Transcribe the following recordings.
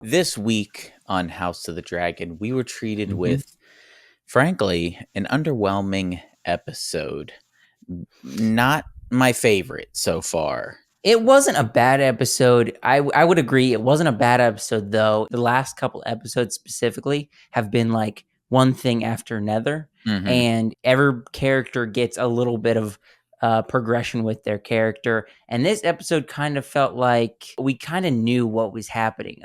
This week on House of the Dragon, we were treated Mhm. with, frankly, an underwhelming episode. Not my favorite so far. It wasn't a bad episode. I would agree. It wasn't a bad episode, though. The last couple episodes specifically have been like one thing after another, Hmm. and every character gets a little bit of progression with their character. And this episode kind of felt like we kind of knew what was happening.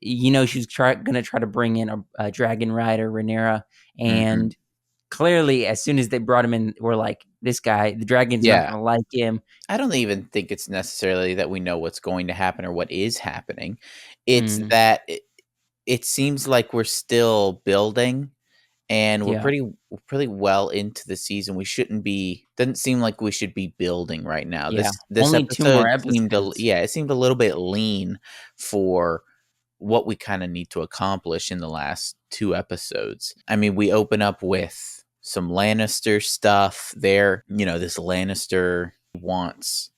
She was going to try to bring in a dragon rider, Rhaenyra, Hmm. and clearly, as soon as they brought him in, we're like, this guy, the dragon's not Yeah. going to like him. I don't even think it's necessarily that we know what's going to happen or what is happening. It's Mm, that it seems like we're still building and we're yeah. pretty well into the season. We shouldn't be doesn't seem like we should be building right now. Yeah, This only 2 more episode seemed episodes. it seemed a little bit lean for what we kind of need to accomplish in the last two episodes. I mean, we open up with some Lannister stuff there. This Lannister wants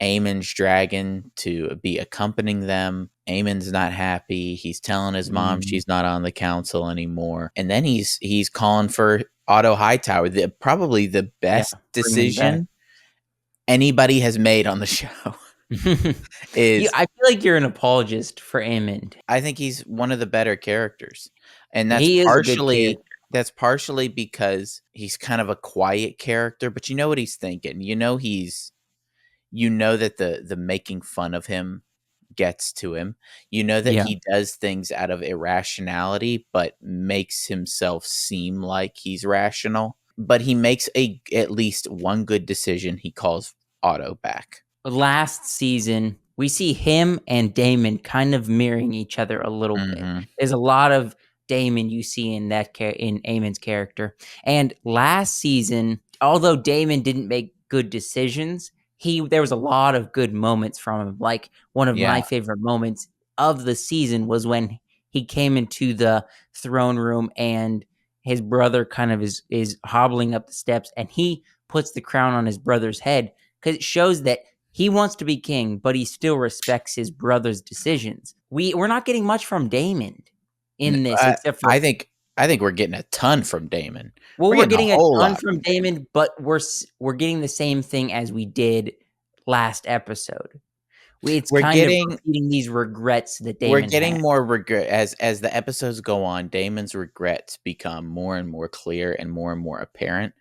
Aemon's dragon to be accompanying them. Aemon's not happy. He's telling his mom Mm, she's not on the council anymore. And then he's calling for Otto Hightower, probably the yeah, best bringing him back. decision anybody has made on the show. Is I feel like you're an apologist for Aemond. I think he's one of the better characters. And He is a good character. that's partially because he's kind of a quiet character, but you know what he's thinking. You know that the making fun of him gets to him. You know that Yeah. he does things out of irrationality, but makes himself seem like he's rational. But he makes at least one good decision. He calls Otto back. Last season, we see him and Damon kind of mirroring each other a little bit. Hmm. There's a lot of Damon you see in in Aemon's character. And last season, although Damon didn't make good decisions, there was a lot of good moments from him. Like one of Yeah. my favorite moments of the season was when he came into the throne room and his brother kind of is hobbling up the steps and he puts the crown on his brother's head because it shows that he wants to be king, but he still respects his brother's decisions. We're not getting much from Damon N- in this, I, except for I think I think we're getting a ton from Damon. well, We're we're getting a getting a whole ton lot from from Damon. Damon, but we're getting the same thing as we did last episode. It's We're kind of getting repeating these regrets that we're Damon had. getting more regret as the episodes go on. Damon's regrets become more and more clear and more apparent.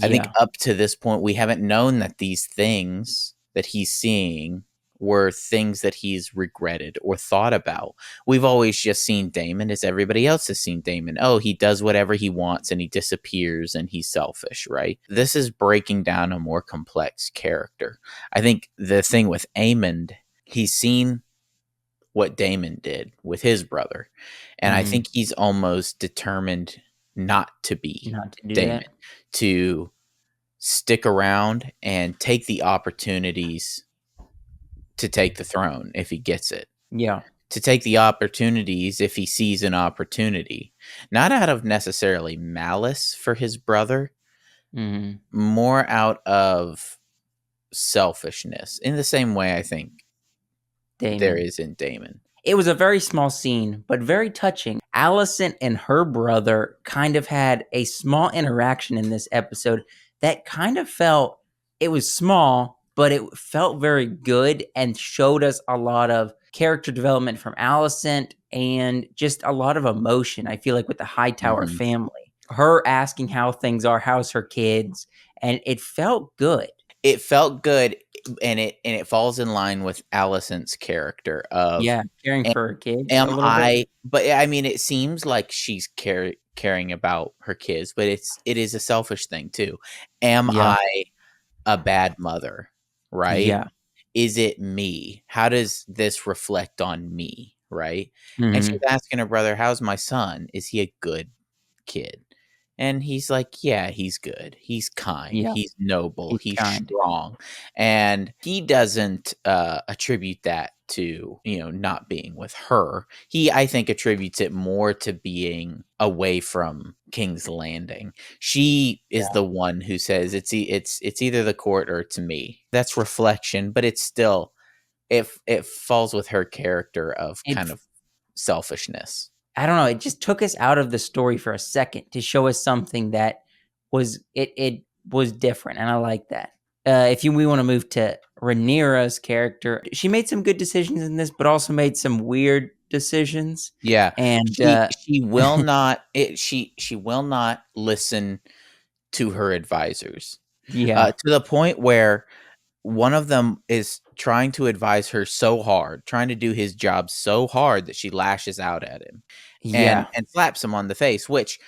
I think Yeah, up to this point, we haven't known that these things that he's seeing were things that he's regretted or thought about. We've always just seen Damon as everybody else has seen Damon. Oh, he does whatever he wants and he disappears and he's selfish, right? This is breaking down a more complex character. I think the thing with Aemond, he's seen what Damon did with his brother. And I mhm, think he's almost determined not to be not to do Damon, that. to stick around and take the opportunities to take the throne if he gets it. Yeah, To take the opportunities if he sees an opportunity. Not out of necessarily malice for his brother, mhm, more out of selfishness. In the same way I think there Damon. is in Damon. It was a very small scene, but very touching. Alicent and her brother kind of had a small interaction in this episode that kind of felt it was small, but it felt very good and showed us a lot of character development from Alicent and just a lot of emotion. I feel like with the Hightower Mhm. family, her asking how things are, how's her kids, and it felt good. It felt good, and it falls in line with Alicent's character of Yeah, caring for her kids a am little bit. I but I mean it seems like she's caring about her kids, but it is a selfish thing too. Am Yeah, I a bad mother, right? yeah. Is it me? How does this reflect on me, right? And she's Mhm. asking her brother, "How's my son? Is he a good kid?" And he's like, "Yeah, he's good. He's kind. Yeah, He's noble. he's He's kind. strong." And he doesn't attribute that to, not being with her. I think, attributes it more to being away from King's Landing. She is the one who says it's either the court or it's me. That's reflection, but it's still it falls with her character of It kind of selfishness. I don't know, it just took us out of the story for a second to show us something that it was different, and I like that. If we want to move to Rhaenyra's character, she made some good decisions in this, but also made some weird decisions. Yeah. And She will not she will not listen to her advisors. yeah, To the point where one of them is trying to advise her so hard, trying to do his job so hard that she lashes out at him yeah, and slaps him on the face, which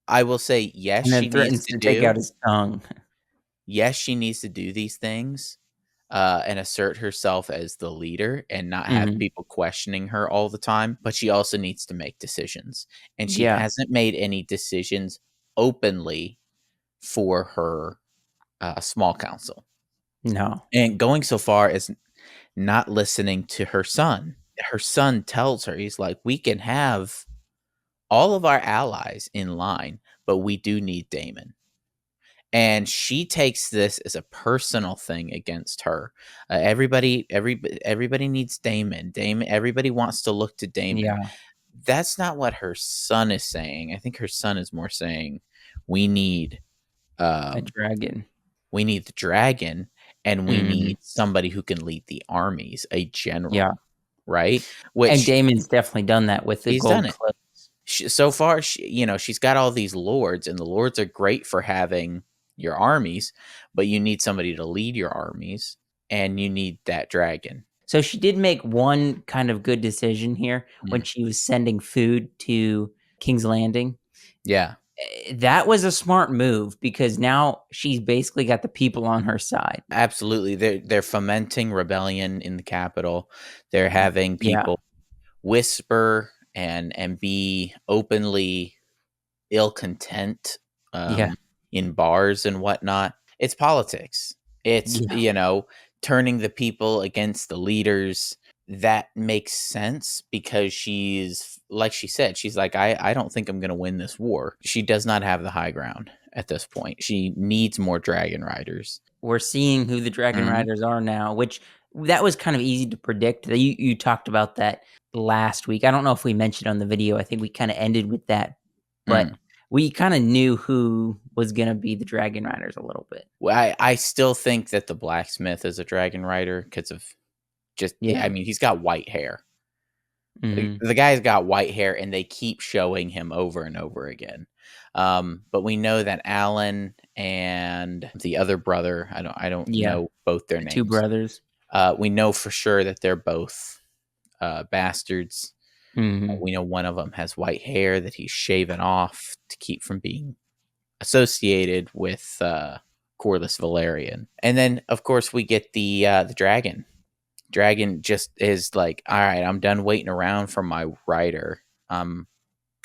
I will say, yes, and then she needs threatens to to take out do. his tongue. Yes, she needs to do these things, and assert herself as the leader and not have Mhm. people questioning her all the time, but she also needs to make decisions, and she Yeah, hasn't made any decisions openly for her, small council, no, and going so far as not listening to her son. Her son tells her, he's like, "We can have all of our allies in line, but we do need Damon." And she takes this as a personal thing against her. Everybody needs Damon. Damon. Everybody wants to look to Damon. yeah, That's not what her son is saying. I think her son is more saying, "We need, a um, dragon. we need the dragon, and we Mhm. need somebody who can lead the armies, a Yeah, general." Right? and Which Damon's definitely done that with the he's done gold it. clip. So far, she's got all these lords, and the lords are great for having your armies, but you need somebody to lead your armies, and you need that dragon. So she did make one kind of good decision here when Mm. she was sending food to King's Landing. Yeah, That was a smart move because now she's basically got the people on her side. absolutely. They're fomenting rebellion in the capital. They're having Yeah, people whisper and be openly ill content, yeah, in bars and whatnot. It's politics. It's, yeah, turning the people against the leaders. That makes sense because she's like she said, she's like, I don't think I'm gonna win this war. She does not have the high ground at this point. She needs more dragon riders. we're seeing who the Dragon Mhm. Riders are now, which that was kind of easy to predict. You talked about that last week. I don't know if we mentioned on the video. I think we kind of ended with that, but Mm. we kind of knew who was going to be the Dragon Riders a little bit. Well, I still think that the blacksmith is a dragon rider because of just Yeah. I mean, he's got white hair. Hmm. The guy's got white hair, and they keep showing him over and over again. But we know that Alan and the other brother, I don't Yeah. know both their The two names. brothers. We know for sure that they're both bastards. Hmm. We know one of them has white hair that he's shaven off to keep from being associated with Corlys Valerian. And then, of course, we get the dragon. Dragon just is like, all right, I'm done waiting around for my rider. I'm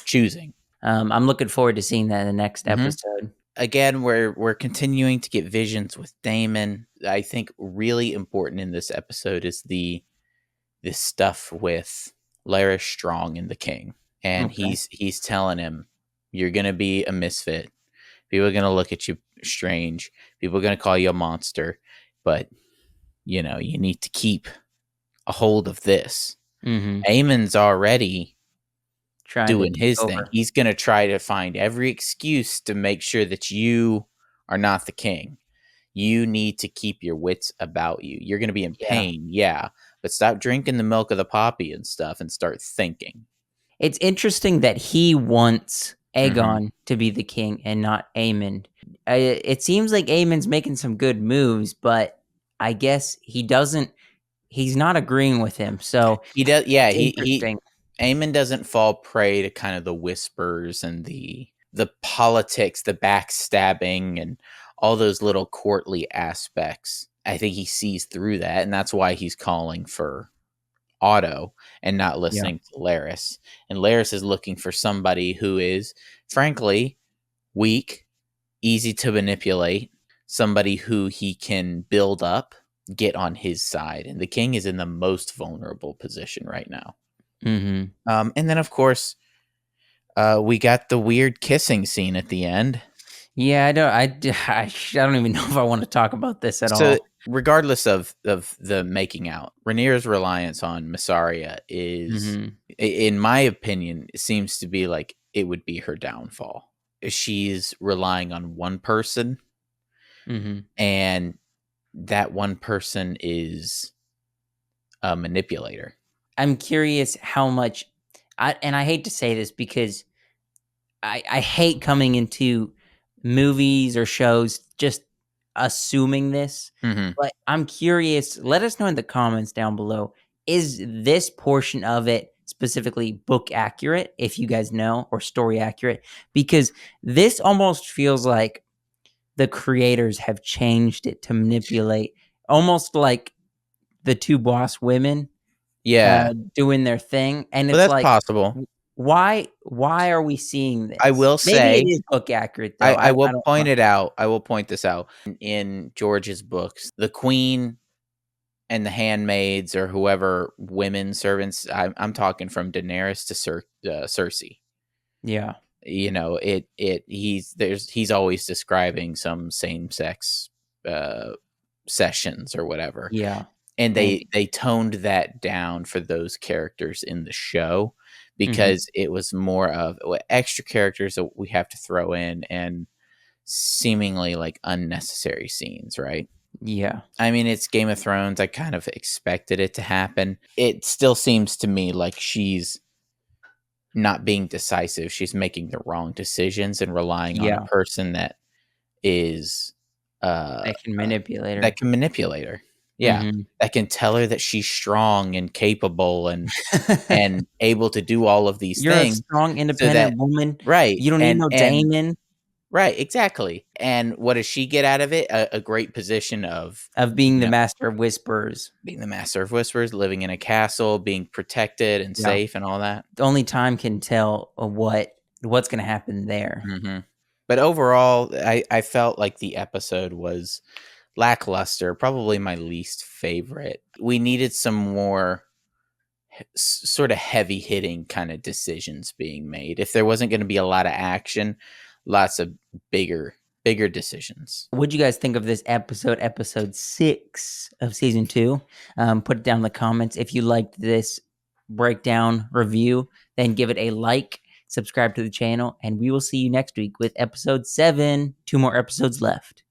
choosing. I'm looking forward to seeing that in the next Mhm. episode. Again, we're continuing to get visions with Damon. I think really important in this episode is this stuff with Larys Strong and the King, and Okay. he's telling him, "You're gonna be a misfit. People are gonna look at you strange. People are gonna call you a monster, but you need to keep a hold of this." Hmm. Aemon's already Trying to doing take his thing. over. He's going to try to find every excuse to make sure that you are not the king. You need to keep your wits about you. You're going to be in Yeah. pain, yeah, but stop drinking the milk of the poppy and stuff and start thinking. It's interesting that he wants Hmm. Aegon to be the king and not Aemon. It seems like Aemon's making some good moves, but I guess he doesn't. He's not agreeing with him, so He does, yeah. it's He interesting. Aemon doesn't fall prey to kind of the whispers and the politics, the backstabbing, and all those little courtly aspects. I think he sees through that, and that's why he's calling for Otto and not Yeah, listening to Laris. And Laris is looking for somebody who is, frankly, weak, easy to manipulate, somebody who he can build up, get on his side. And the king is in the most vulnerable position right now. hmm And then, of course, we got the weird kissing scene at the end. yeah. I don't. I don't even know if I want to talk about this at So all. regardless of the making out, Rhaenyra's reliance on Mysaria is, in my opinion, it seems to be like it would be her downfall. She's relying on one person, and that one person is a manipulator. I'm curious how much, and I hate to say this because I hate coming into movies or shows just assuming this, but I'm curious. Let us know in the comments down below. Is this portion of it specifically book accurate, if you guys know, or story accurate? Because this almost feels like the creators have changed it to manipulate, almost like the two boss women doing their thing, and Well, it's that's like, possible. why are we seeing this? I will Maybe it say, is book accurate though. I I will don't point know. it out. I will point this out. In George's books, the queen and the handmaids or whoever women servants, I'm talking from Daenerys to Cersei. Yeah. You know, he's always describing some same sex sessions or whatever. Yeah. And Maybe. they toned that down for those characters in the show Mhm. because it was more of extra characters that we have to throw in and seemingly like unnecessary scenes, right? Yeah. I mean, it's Game of Thrones. I kind of expected it to happen. It still seems to me like she's not being decisive. She's making the wrong decisions and relying on a Yeah. person that is They can manipulate her. that can manipulate her. Yeah. Mhm. That can tell her that she's strong and capable and able to do all of these You're a things strong, so that independent woman. right. You don't need no And Daemon right, exactly. And what does she get out of it? A great position of, of being you the know, master of whispers. being the master of whispers, living in a castle, being protected and Yeah. safe and all that. Only time can tell what's gonna happen there. But overall, I felt like the episode was lackluster, probably my least favorite. We needed some more sort of heavy hitting kind of decisions being made. If there wasn't going to be a lot of action, lots of bigger decisions. What'd you guys think of this episode 6 of season 2? Put it down in the comments. If you liked this breakdown review, then give it a like, subscribe to the channel, and we will see you next week with episode 7. 2 more episodes left.